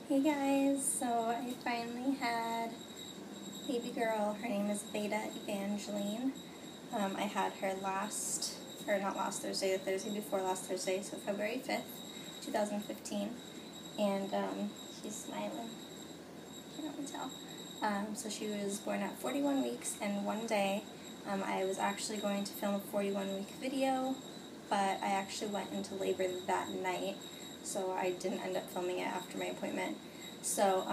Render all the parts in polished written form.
Hey guys, so I finally had baby girl. Her name is Veda Evangeline. I had her not last Thursday, the Thursday before last Thursday, so February 5th, 2015. And she's smiling. Can't really tell. So she was born at 41 weeks, and one day I was actually going to film a 41-week video, but I actually went into labor that night, so I didn't end up filming it after my appointment. So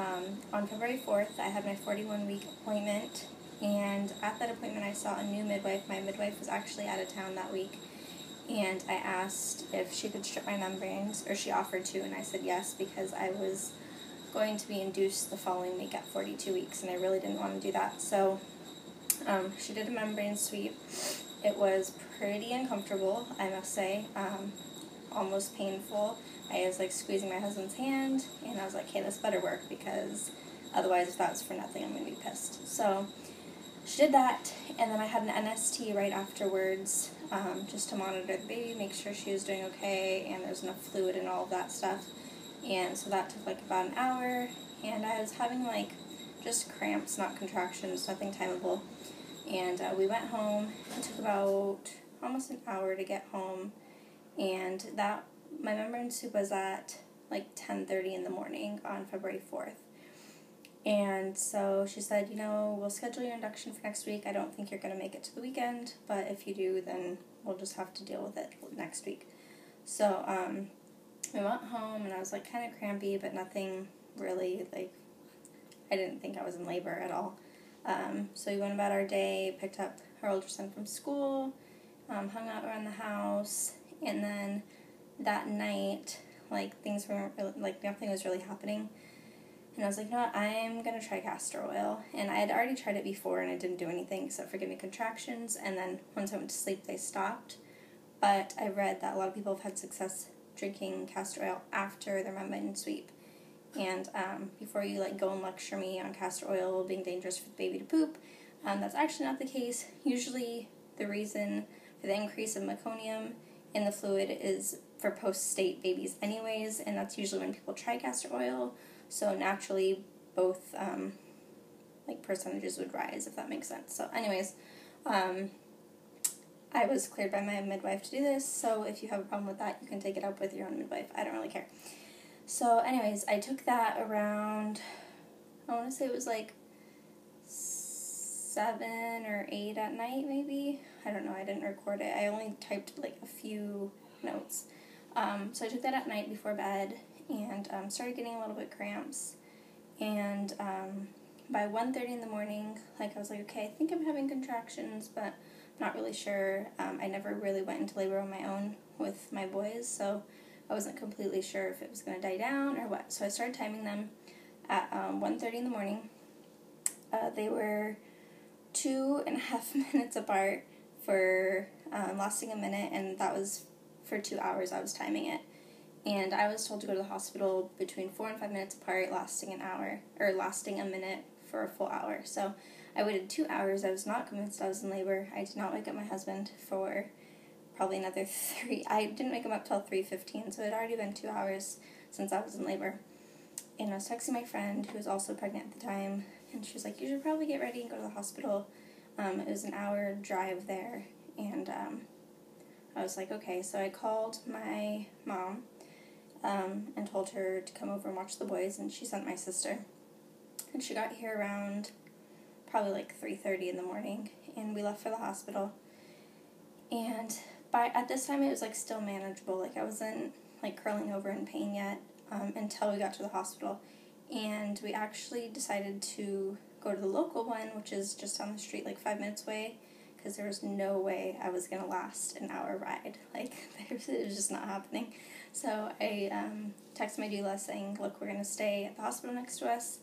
on February 4th, I had my 41-week appointment, and at that appointment I saw a new midwife. My midwife was actually out of town that week, and I asked if she could strip my membranes, or she offered to, and I said yes, because I was going to be induced the following week at 42 weeks, and I really didn't want to do that. So she did a membrane sweep. It was pretty uncomfortable, I must say, almost painful. I was like squeezing my husband's hand, and I was like, hey, this better work, because otherwise if that's for nothing, I'm going to be pissed. So she did that, and then I had an NST right afterwards, just to monitor the baby, make sure she was doing okay, and there's enough fluid and all of that stuff. And so that took like about an hour, and I was having like just cramps, not contractions, nothing timeable. And we went home. It took about almost an hour to get home, and my membrane soup was at like 10:30 in the morning on February 4th. And so she said, we'll schedule your induction for next week. I don't think you're going to make it to the weekend, but if you do, then we'll just have to deal with it next week. So we went home, and I was like kind of crampy, but nothing really, like, I didn't think I was in labor at all. So we went about our day, picked up our older son from school, hung out around the house, and then that night, like, things weren't really, like, nothing was really happening. And I was like, I'm going to try castor oil. And I had already tried it before, and I didn't do anything except for give me contractions, and then once I went to sleep, they stopped. But I read that a lot of people have had success drinking castor oil after their membrane sweep. And before you go and lecture me on castor oil being dangerous for the baby to poop, that's actually not the case. Usually the reason for the increase of meconium in the fluid is for post-state babies anyways, and that's usually when people try castor oil. So naturally both percentages would rise, if that makes sense. So anyways, I was cleared by my midwife to do this, so if you have a problem with that, you can take it up with your own midwife. I don't really care. So anyways, I took that around, I want to say it was like 7 or 8 at night, maybe. I don't know, I didn't record it. I only typed like a few notes. So I took that at night before bed, and started getting a little bit cramps. And by 1:30 in the morning, I was like, okay, I think I'm having contractions, but not really sure. I never really went into labor on my own with my boys, so I wasn't completely sure if it was going to die down or what. So I started timing them at 1:30 in the morning. They were 2.5 minutes apart for lasting a minute, and that was for 2 hours I was timing it. And I was told to go to the hospital between 4 and 5 minutes apart, lasting a minute for a full hour. So I waited 2 hours. I was not convinced I was in labor. I did not wake up my husband for probably another 3. I didn't wake him up till 3:15, so it had already been 2 hours since I was in labor. And I was texting my friend, who was also pregnant at the time, and she was like, you should probably get ready and go to the hospital. It was an hour drive there, and I was like, okay. So I called my mom and told her to come over and watch the boys, and she sent my sister. And she got here around probably 3:30 in the morning, and we left for the hospital. And at this time, it was still manageable. I wasn't curling over in pain yet until we got to the hospital. And we actually decided to go to the local one, which is just down the street, 5 minutes away, because there was no way I was going to last an hour ride. It was just not happening. So I texted my doula saying, look, we're going to stay at the hospital next to us.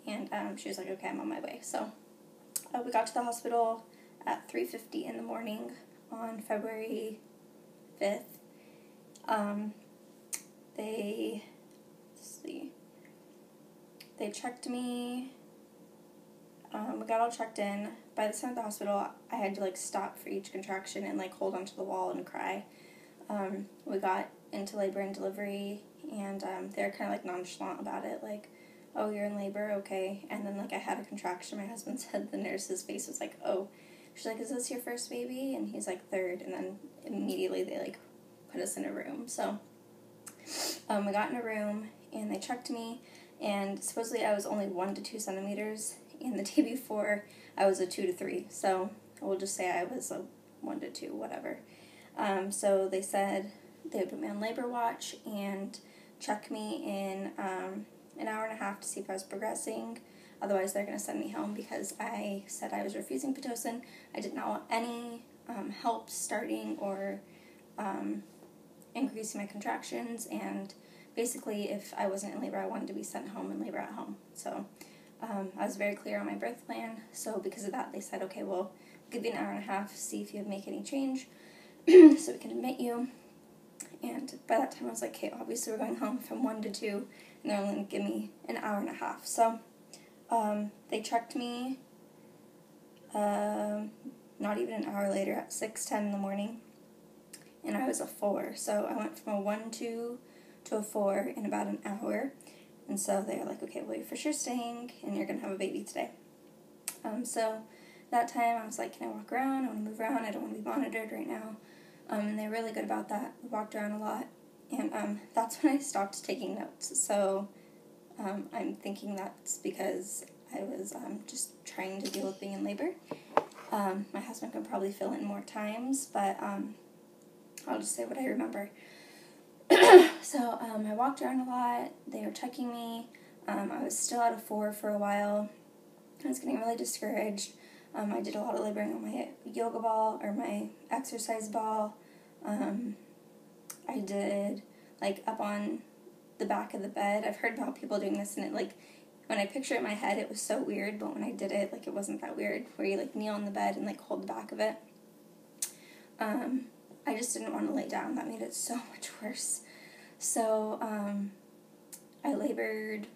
And she was like, okay, I'm on my way. So we got to the hospital at 3:50 in the morning on February 5th. They checked me. We got all checked in. By the time at the hospital, I had to stop for each contraction and hold onto the wall and cry. We got into labor and delivery, and they were kind of like nonchalant about it, like, oh, you're in labor, okay. And then like I had a contraction. My husband said the nurse's face was like, oh. She's like, is this your first baby? And he's like, third. And then immediately they like put us in a room. So we got in a room and they checked me, and supposedly I was only 1 to 2 centimeters, and the day before I was a 2 to 3. So we'll just say I was a 1 to 2, whatever. So they said they would put me on labor watch and check me in an hour and a half to see if I was progressing. Otherwise, they're going to send me home because I said I was refusing Pitocin. I did not want any help starting or increasing my contractions, and basically if I wasn't in labor, I wanted to be sent home and labor at home. So I was very clear on my birth plan. So because of that, they said, okay, well, give you an hour and a half, see if you make any change so we can admit you. And by that time, I was like, okay, obviously we're going home from 1 to 2, and they're only going to give me an hour and a half. So they checked me not even an hour later at 6:10 in the morning, and I was a 4. So I went from a 1-2 to a 4 in about an hour. And so they were like, okay, well, you're for sure staying, and you're going to have a baby today. So that time I was like, can I walk around? I want to move around. I don't want to be monitored right now. And they're really good about that. We walked around a lot. And that's when I stopped taking notes. So I'm thinking that's because I was just trying to deal with being in labor. My husband can probably fill in more times, but I'll just say what I remember. So I walked around a lot. They were checking me. I was still at a 4 for a while. I was getting really discouraged. I did a lot of laboring on my yoga ball or my exercise ball. I did like up on the back of the bed. I've heard about people doing this, and it like when I picture it in my head, it was so weird. But when I did it, like it wasn't that weird. Where you like kneel on the bed and like hold the back of it. I just didn't want to lay down. That made it so much worse. So I labored,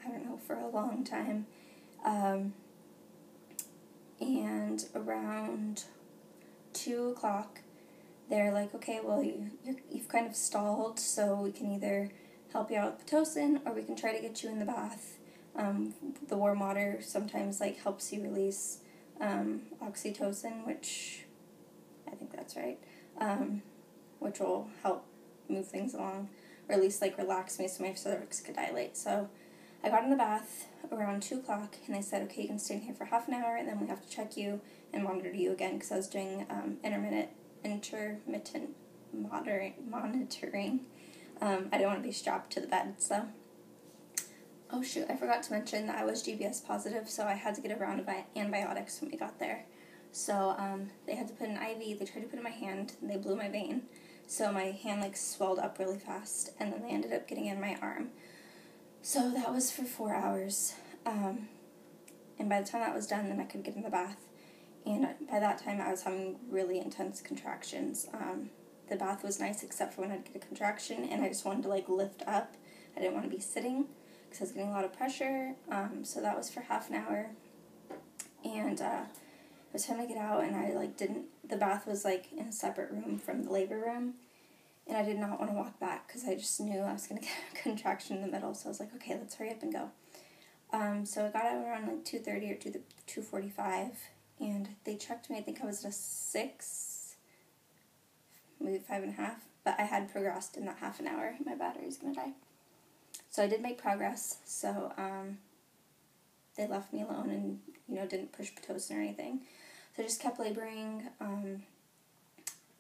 I don't know, for a long time. And around 2 o'clock, they're like, okay, well, you've kind of stalled, so we can either help you out with Pitocin, or we can try to get you in the bath. The warm water sometimes like helps you release oxytocin, which I think that's right, which will help move things along, or at least like relax me so my cervix could dilate. So I got in the bath around 2 o'clock, and they said, okay, you can stay in here for half an hour, and then we have to check you and monitor you again, because I was doing intermittent monitoring. I didn't want to be strapped to the bed, so. Oh shoot, I forgot to mention that I was GBS positive, so I had to get a round of antibiotics when we got there. So they had to put an IV, they tried to put it in my hand, and they blew my vein. So my hand like swelled up really fast, and then they ended up getting in my arm. So that was for 4 hours. And by the time that was done, then I could get in the bath. And by that time, I was having really intense contractions. The bath was nice except for when I'd get a contraction, and I just wanted to like lift up. I didn't want to be sitting because I was getting a lot of pressure. So that was for half an hour. And it was time to get out, and I like the bath was like in a separate room from the labor room. And I did not want to walk back because I just knew I was going to get a contraction in the middle. So I was like, okay, let's hurry up and go. So I got out around like 2:30 or 2:45, and they checked me. I think I was at a 6, maybe 5.5. But I had progressed in that half an hour. My battery's going to die. So I did make progress. So they left me alone and, didn't push Pitocin or anything. So I just kept laboring.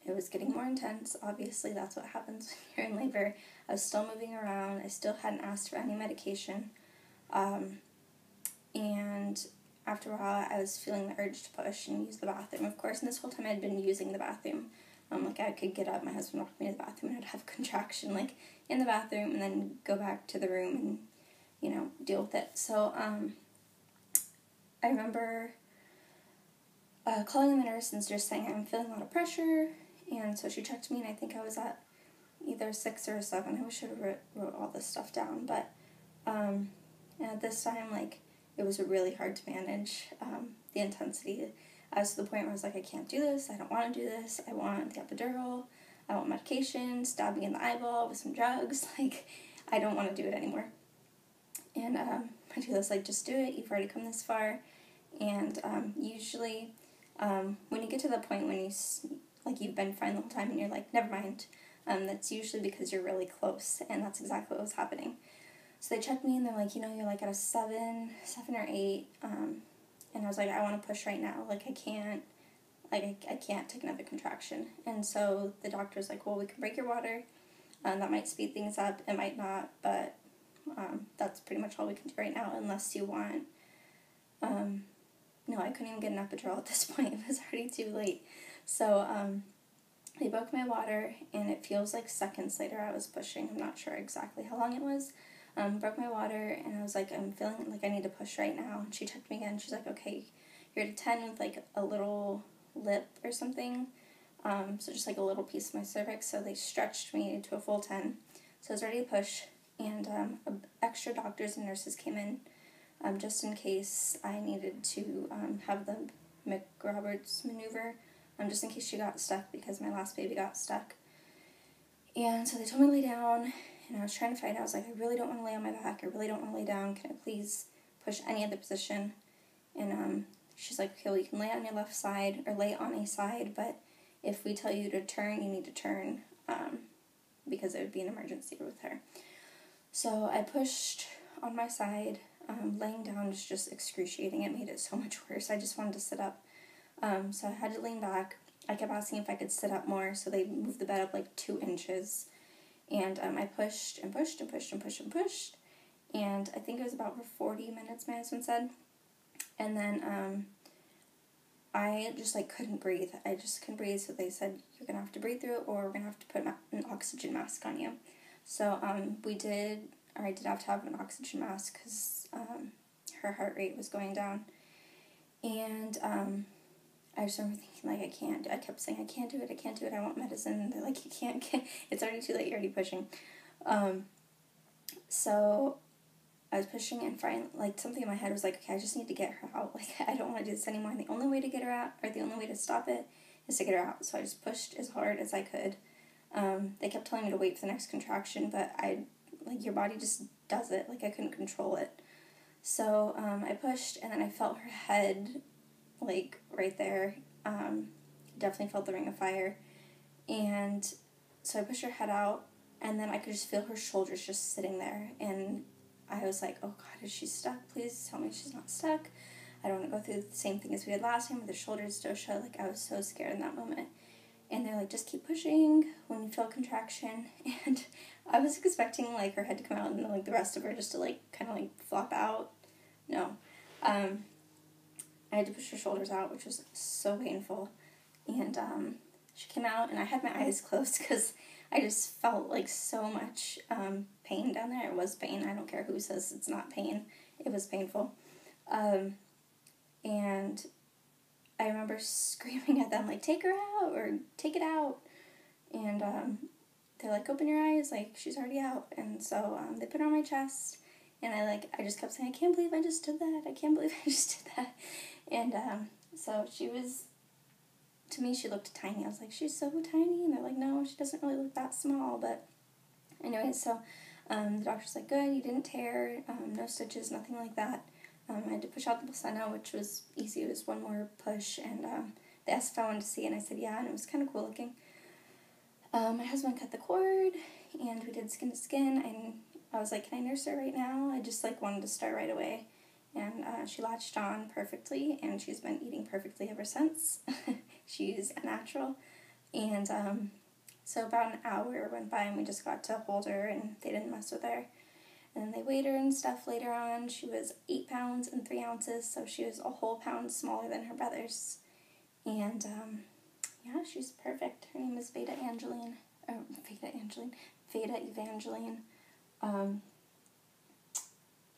It was getting more intense. Obviously, that's what happens when you're in labor. I was still moving around. I still hadn't asked for any medication. And after a while, I was feeling the urge to push and use the bathroom, of course. And this whole time, I'd been using the bathroom. Like, I could get up, my husband walked me to the bathroom, and I'd have a contraction, like, in the bathroom, and then go back to the room and, deal with it. So, I remember calling the nurse and just saying, I'm feeling a lot of pressure. And so she checked me, and I think I was at either 6 or 7. I wish I wrote all this stuff down, but and at this time, like, it was really hard to manage the intensity. I was to the point where I was like, I can't do this, I don't want to do this, I want the epidural, I want medication, stab me in the eyeball with some drugs. Like, I don't want to do it anymore. And my doula's like, just do it, you've already come this far. And usually when you get to the point when you've been fine the whole time and you're like, never mind, that's usually because you're really close, and that's exactly what was happening. So they checked me and they're like, you're like at a 7 or 8, and I was like, I want to push right now, like I can't take another contraction. And so the doctor's like, well, we can break your water, that might speed things up, it might not, but that's pretty much all we can do right now, unless you want, no, I couldn't even get an epidural at this point, it was already too late. So they broke my water, and it feels like seconds later I was pushing, I'm not sure exactly how long it was. Broke my water, and I was like, I'm feeling like I need to push right now. And she checked me again, she's like, okay, you're at a 10 with like a little lip or something, so just like a little piece of my cervix, so they stretched me to a full 10, so I was ready to push, and extra doctors and nurses came in, just in case I needed to have the McRoberts maneuver, just in case she got stuck, because my last baby got stuck. And so they told me to lay down, and I was trying to fight. I was like, I really don't want to lay on my back, I really don't want to lay down, can I please push any other position? And she's like, okay, well, you can lay on your left side, or lay on a side, but if we tell you to turn, you need to turn, because it would be an emergency with her. So I pushed on my side. Laying down is just excruciating. It made it so much worse. I just wanted to sit up. So I had to lean back. I kept asking if I could sit up more, so they moved the bed up like 2 inches. And I pushed and pushed and pushed and pushed and pushed. And I think it was about for 40 minutes, my husband said. And then I just like couldn't breathe. I just couldn't breathe, so they said, you're going to have to breathe through it, or we're going to have to put an oxygen mask on you. So I did have to have an oxygen mask, because her heart rate was going down. And I just remember thinking, like, I kept saying, I can't do it, I want medicine. And they're like, you can't, it's already too late, you're already pushing. So I was pushing, and finally, like, something in my head was like, okay, I just need to get her out. Like, I don't want to do this anymore. And the only way to get her out, or the only way to stop it, is to get her out. So I just pushed as hard as I could. They kept telling me to wait for the next contraction, but your body just does it. Like, I couldn't control it. So I pushed, and then I felt her head, like, right there. Definitely felt the ring of fire. And so I pushed her head out, and then I could just feel her shoulders just sitting there. And I was like, oh God, is she stuck? Please tell me she's not stuck. I don't want to go through the same thing as we had last time with her shoulders still shut. Like, I was so scared in that moment. And they're like, just keep pushing when you feel contraction. And I was expecting, like, her head to come out, and, like, the rest of her just to, like, kind of, like, flop out. No. I had to push her shoulders out, which was so painful. And she came out, and I had my eyes closed, because I just felt, like, so much pain down there. It was pain. I don't care who says it's not pain. It was painful. And I remember screaming at them, like, take her out, or take it out. And they're like, open your eyes, like, she's already out. And so they put her on my chest, and I just kept saying, I can't believe I just did that. I can't believe I just did that. And so she was, to me, she looked tiny. I was like, she's so tiny. And they're like, no, she doesn't really look that small. But anyway, so the doctor's like, good, you didn't tear, no stitches, nothing like that. I had to push out the placenta, which was easy. It was one more push, and they asked if I wanted to see, and I said yeah, and it was kind of cool looking. My husband cut the cord, and we did skin to skin, and I was like, can I nurse her right now? I just, like, wanted to start right away. And she latched on perfectly, and she's been eating perfectly ever since. She's a natural. And so about an hour went by, and we just got to hold her, and they didn't mess with her. And then they weighed her and stuff later on. She was 8 pounds and 3 ounces, so she was a whole pound smaller than her brothers. And, yeah, she's perfect. Her name is Veda Evangeline.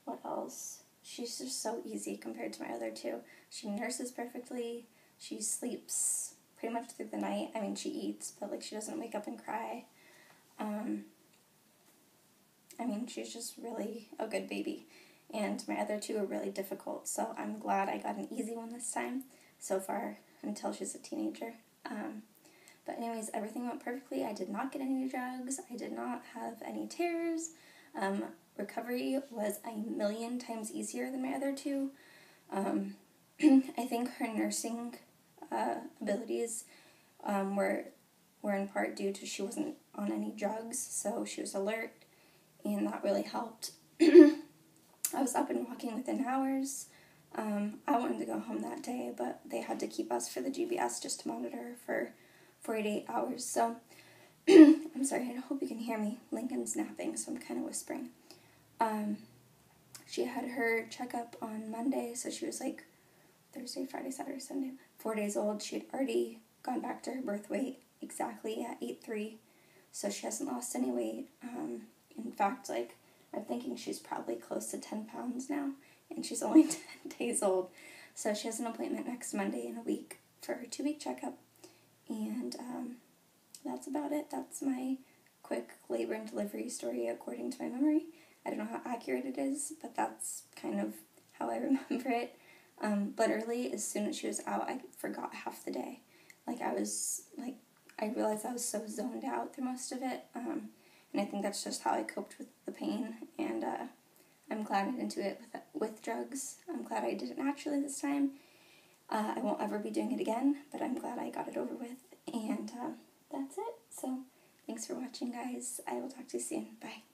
What else? She's just so easy compared to my other two. She nurses perfectly. She sleeps pretty much through the night. I mean, she eats, but, like, she doesn't wake up and cry. I mean, she's just really a good baby. And my other two are really difficult, so I'm glad I got an easy one this time, so far, until she's a teenager. But anyways, everything went perfectly. I did not get any drugs. I did not have any tears. Recovery was a million times easier than my other two. I think her nursing abilities were in part due to she wasn't on any drugs, so she was alert, and that really helped. I was up and walking within hours. I wanted to go home that day, but they had to keep us for the GBS just to monitor for 48 hours. So, I'm sorry, I hope you can hear me. Lincoln's napping, so I'm kind of whispering. She had her checkup on Monday, so she was like Thursday, Friday, Saturday, Sunday, 4 days old. She had already gone back to her birth weight exactly at 8'3", so she hasn't lost any weight. In fact, like, I'm thinking she's probably close to 10 pounds now, and she's only 10 days old. So she has an appointment next Monday in a week for her 2-week checkup, and that's about it. That's my quick labor and delivery story according to my memory. I don't know how accurate it is, but that's kind of how I remember it. Literally, as soon as she was out, I forgot half the day. I realized I was so zoned out through most of it, and I think that's just how I coped with the pain, and I'm glad I didn't do it with drugs. I'm glad I did it naturally this time. I won't ever be doing it again, but I'm glad I got it over with, and that's it. So, thanks for watching, guys. I will talk to you soon. Bye.